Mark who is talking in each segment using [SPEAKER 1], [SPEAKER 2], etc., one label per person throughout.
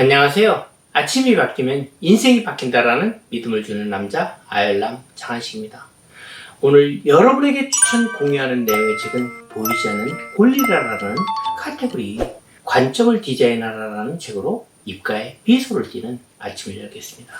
[SPEAKER 1] 안녕하세요. 아침이 바뀌면 인생이 바뀐다라는 믿음을 주는 남자 아열람 장한식입니다. 오늘 여러분에게 공유하는 내용의 책은 보이지 않는 골리라라는 카테고리 관점을 디자인하라라는 책으로 입가에 미소를 띠는 아침을 열겠습니다.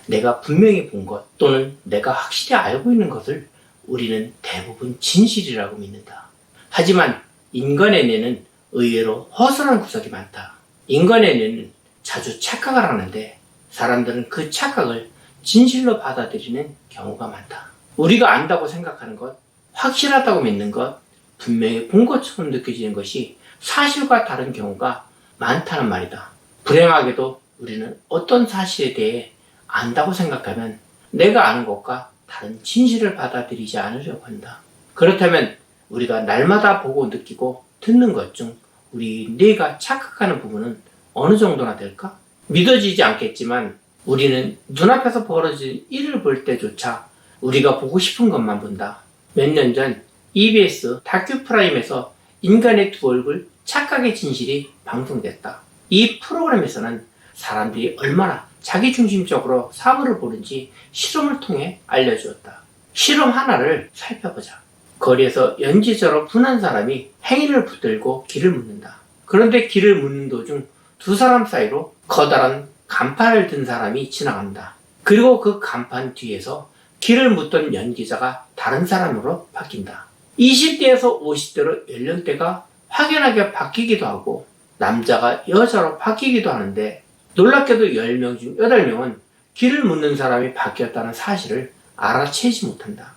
[SPEAKER 1] 내가 분명히 본 것 또는 내가 확실히 알고 있는 것을 우리는 대부분 진실이라고 믿는다. 하지만 인간의 뇌는 의외로 허술한 구석이 많다. 인간의 뇌는 자주 착각을 하는데 사람들은 그 착각을 진실로 받아들이는 경우가 많다. 우리가 안다고 생각하는 것, 확실하다고 믿는 것, 분명히 본 것처럼 느껴지는 것이 사실과 다른 경우가 많다는 말이다. 불행하게도 우리는 어떤 사실에 대해 안다고 생각하면 내가 아는 것과 다른 진실을 받아들이지 않으려고 한다. 그렇다면 우리가 날마다 보고 느끼고 듣는 것 중 우리 뇌가 착각하는 부분은 어느 정도나 될까? 믿어지지 않겠지만 우리는 눈앞에서 벌어진 일을 볼 때조차 우리가 보고 싶은 것만 본다. 몇 년 전 EBS 다큐 프라임에서 인간의 두 얼굴 착각의 진실이 방송됐다. 이 프로그램에서는 사람들이 얼마나 자기중심적으로 사물을 보는지 실험을 통해 알려주었다. 실험 하나를 살펴보자. 거리에서 연기자로 분한 사람이 행인을 붙들고 길을 묻는다. 그런데 길을 묻는 도중 두 사람 사이로 커다란 간판을 든 사람이 지나간다. 그리고 그 간판 뒤에서 길을 묻던 연기자가 다른 사람으로 바뀐다. 20대에서 50대로 연령대가 확연하게 바뀌기도 하고 남자가 여자로 바뀌기도 하는데 놀랍게도 10명 중 8명은 길을 묻는 사람이 바뀌었다는 사실을 알아채지 못한다.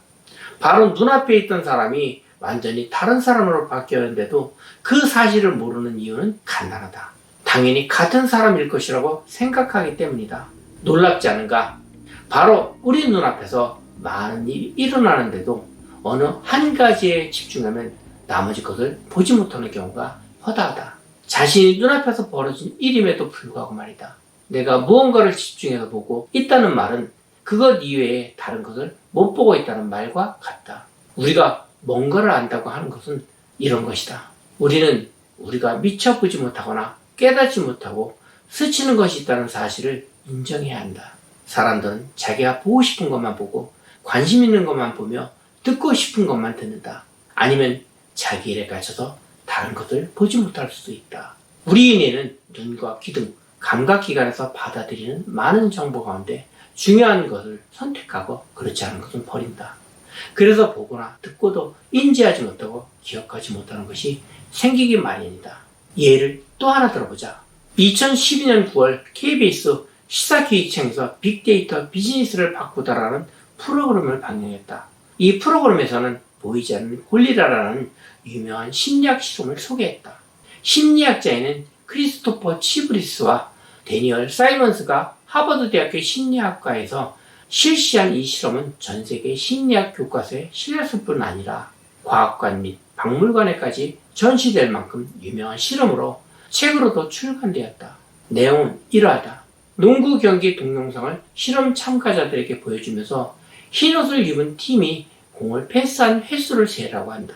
[SPEAKER 1] 바로 눈앞에 있던 사람이 완전히 다른 사람으로 바뀌었는데도 그 사실을 모르는 이유는 간단하다. 당연히 같은 사람일 것이라고 생각하기 때문이다. 놀랍지 않은가? 바로 우리 눈앞에서 많은 일이 일어나는데도 어느 한 가지에 집중하면 나머지 것을 보지 못하는 경우가 허다하다. 자신이 눈앞에서 벌어진 일임에도 불구하고 말이다. 내가 무언가를 집중해서 보고 있다는 말은 그것 이외에 다른 것을 못 보고 있다는 말과 같다. 우리가 뭔가를 안다고 하는 것은 이런 것이다. 우리는 우리가 미처 보지 못하거나 깨닫지 못하고 스치는 것이 있다는 사실을 인정해야 한다. 사람들은 자기가 보고 싶은 것만 보고 관심 있는 것만 보며 듣고 싶은 것만 듣는다. 아니면 자기 일에 갇혀서 다른 것을 보지 못할 수도 있다. 우리 뇌는 눈과 귀 등 감각기관에서 받아들이는 많은 정보 가운데 중요한 것을 선택하고 그렇지 않은 것은 버린다. 그래서 보거나 듣고도 인지하지 못하고 기억하지 못하는 것이 생기기 마련이다. 예를 또 하나 들어보자. 2012년 9월 KBS 시사기획청에서 빅데이터 비즈니스를 바꾸다라는 프로그램을 방영했다. 이 프로그램에서는 보이지 않는 골리라라는 유명한 심리학 실험을 소개했다. 심리학자에는 크리스토퍼 치브리스와 데니얼 사이먼스가 하버드 대학교 심리학과에서 실시한 이 실험은 전 세계 심리학 교과서에 실렸을 뿐 아니라 과학관 및 박물관에까지 전시될 만큼 유명한 실험으로 책으로도 출간되었다. 내용은 이러하다. 농구 경기 동영상을 실험 참가자들에게 보여주면서 흰옷을 입은 팀이 공을 패스한 횟수를 세라고 한다.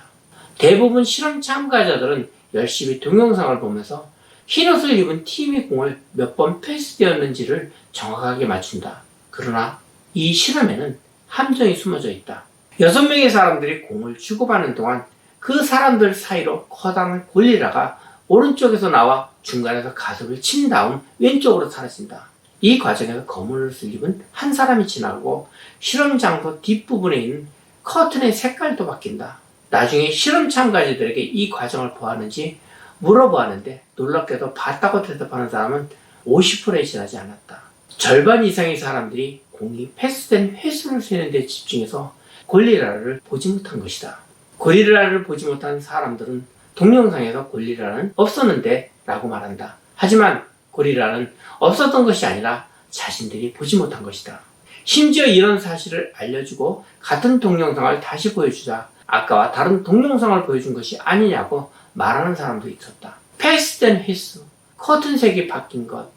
[SPEAKER 1] 대부분 실험 참가자들은 열심히 동영상을 보면서 흰옷을 입은 팀이 공을 몇 번 패스되었는지를 정확하게 맞춘다. 그러나 이 실험에는 함정이 숨어져 있다. 6명의 사람들이 공을 주고받는 동안 그 사람들 사이로 커다란 골리라가 오른쪽에서 나와 중간에서 가속을 친 다음 왼쪽으로 사라진다. 이 과정에서 검은 옷을 입은 한 사람이 지나가고 실험 장소 뒷부분에 있는 커튼의 색깔도 바뀐다. 나중에 실험 참가자들에게 이 과정을 보았는지 물어보았는데 놀랍게도 봤다고 대답하는 사람은 50%에 지나지 않았다. 절반 이상의 사람들이 공이 패스된 횟수를 세는 데 집중해서 골리라를 보지 못한 것이다. 골리라를 보지 못한 사람들은 동영상에서 골리라는 없었는데 라고 말한다. 하지만 골리라는 없었던 것이 아니라 자신들이 보지 못한 것이다. 심지어 이런 사실을 알려주고 같은 동영상을 다시 보여주자 아까와 다른 동영상을 보여준 것이 아니냐고 말하는 사람도 있었다. 패스된 횟수, 커튼색이 바뀐 것,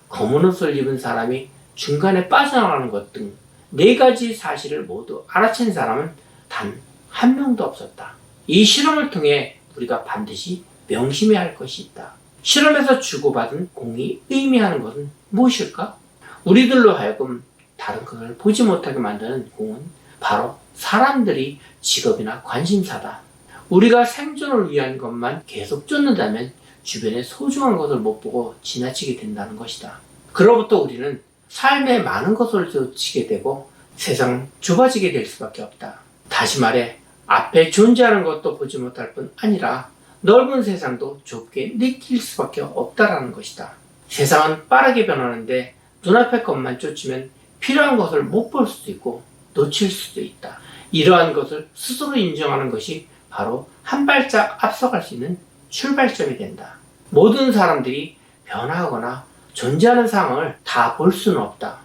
[SPEAKER 1] 검은 옷을 입은 사람이 중간에 빠져나가는 것 등 4가지 사실을 모두 알아챈 사람은 단 한 명도 없었다. 이 실험을 통해 우리가 반드시 명심해야 할 것이 있다. 실험에서 주고받은 공이 의미하는 것은 무엇일까? 우리들로 하여금 다른 것을 보지 못하게 만드는 공은 바로 사람들이 직업이나 관심사다. 우리가 생존을 위한 것만 계속 쫓는다면 주변의 소중한 것을 못 보고 지나치게 된다는 것이다. 그로부터 우리는 삶의 많은 것을 놓치게 되고 세상 좁아지게 될 수밖에 없다. 다시 말해 앞에 존재하는 것도 보지 못할 뿐 아니라 넓은 세상도 좁게 느낄 수밖에 없다라는 것이다. 세상은 빠르게 변하는데 눈앞의 것만 쫓으면 필요한 것을 못 볼 수도 있고 놓칠 수도 있다. 이러한 것을 스스로 인정하는 것이 바로 한 발짝 앞서갈 수 있는 출발점이 된다. 모든 사람들이 변화하거나 존재하는 상황을 다 볼 수는 없다.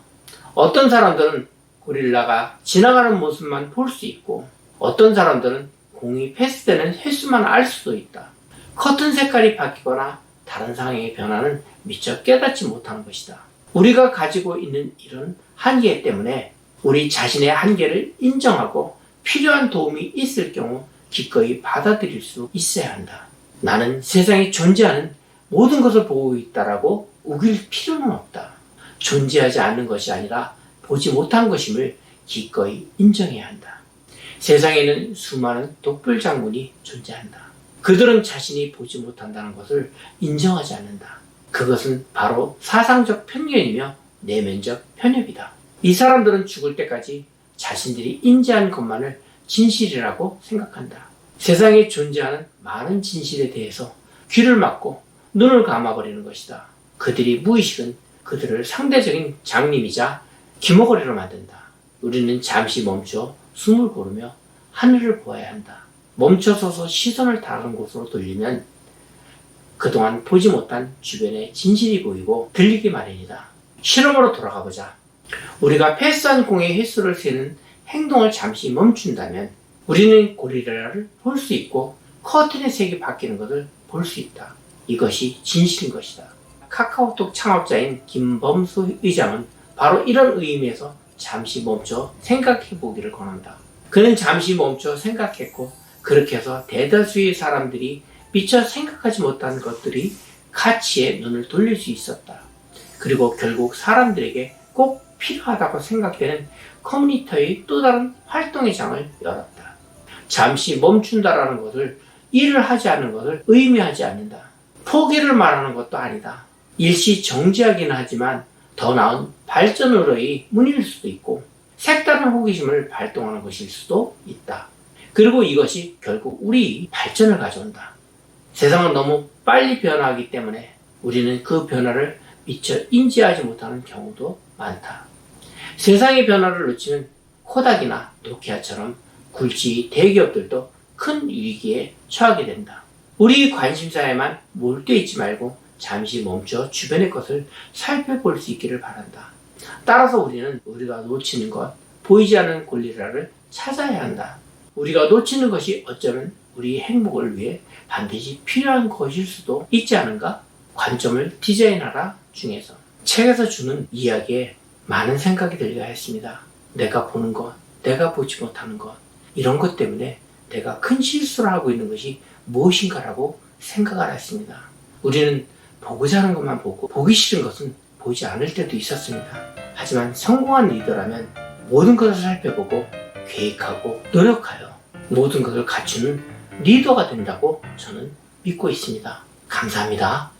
[SPEAKER 1] 어떤 사람들은 고릴라가 지나가는 모습만 볼 수 있고 어떤 사람들은 공이 패스되는 횟수만 알 수도 있다. 커튼 색깔이 바뀌거나 다른 상황의 변화는 미처 깨닫지 못하는 것이다. 우리가 가지고 있는 이런 한계 때문에 우리 자신의 한계를 인정하고 필요한 도움이 있을 경우 기꺼이 받아들일 수 있어야 한다. 나는 세상에 존재하는 모든 것을 보고 있다라고 우길 필요는 없다. 존재하지 않는 것이 아니라 보지 못한 것임을 기꺼이 인정해야 한다. 세상에는 수많은 독불 장군이 존재한다. 그들은 자신이 보지 못한다는 것을 인정하지 않는다. 그것은 바로 사상적 편견이며 내면적 편협이다. 이 사람들은 죽을 때까지 자신들이 인지한 것만을 진실이라고 생각한다. 세상에 존재하는 많은 진실에 대해서 귀를 막고 눈을 감아버리는 것이다. 그들이 무의식은 그들을 상대적인 장님이자 기머거리로 만든다. 우리는 잠시 멈춰 숨을 고르며 하늘을 보아야 한다. 멈춰서서 시선을 다른 곳으로 돌리면 그동안 보지 못한 주변의 진실이 보이고 들리기 마련이다. 실험으로 돌아가 보자. 우리가 패스한 공의 횟수를 세는 행동을 잠시 멈춘다면 우리는 고릴라를 볼 수 있고 커튼의 색이 바뀌는 것을 볼 수 있다. 이것이 진실인 것이다. 카카오톡 창업자인 김범수 의장은 바로 이런 의미에서 잠시 멈춰 생각해 보기를 권한다. 그는 잠시 멈춰 생각했고 그렇게 해서 대다수의 사람들이 미처 생각하지 못한 것들이 가치에 눈을 돌릴 수 있었다. 그리고 결국 사람들에게 꼭 필요하다고 생각되는 커뮤니티의 또 다른 활동의 장을 열었다. 잠시 멈춘다라는 것을 일을 하지 않는 것을 의미하지 않는다. 포기를 말하는 것도 아니다. 일시 정지하기는 하지만 더 나은 발전으로의 문일 수도 있고 색다른 호기심을 발동하는 것일 수도 있다. 그리고 이것이 결국 우리 발전을 가져온다. 세상은 너무 빨리 변화하기 때문에 우리는 그 변화를 미처 인지하지 못하는 경우도 많다. 세상의 변화를 놓치면 코닥이나 노키아처럼 굴지 대기업들도 큰 위기에 처하게 된다. 우리 관심사에만 몰두해 있지 말고 잠시 멈춰 주변의 것을 살펴볼 수 있기를 바란다. 따라서 우리는 우리가 놓치는 것, 보이지 않는 골리라를 찾아야 한다. 우리가 놓치는 것이 어쩌면 우리 행복을 위해 반드시 필요한 것일 수도 있지 않은가? 관점을 디자인하라 중에서 책에서 주는 이야기에 많은 생각이 들려 했습니다. 내가 보는 것, 내가 보지 못하는 것, 이런 것 때문에 내가 큰 실수를 하고 있는 것이 무엇인가라고 생각을 했습니다. 우리는 보고자 하는 것만 보고 보기 싫은 것은 보지 않을 때도 있었습니다. 하지만 성공한 리더라면 모든 것을 살펴보고 계획하고 노력하여 모든 것을 갖추는 리더가 된다고 저는 믿고 있습니다. 감사합니다.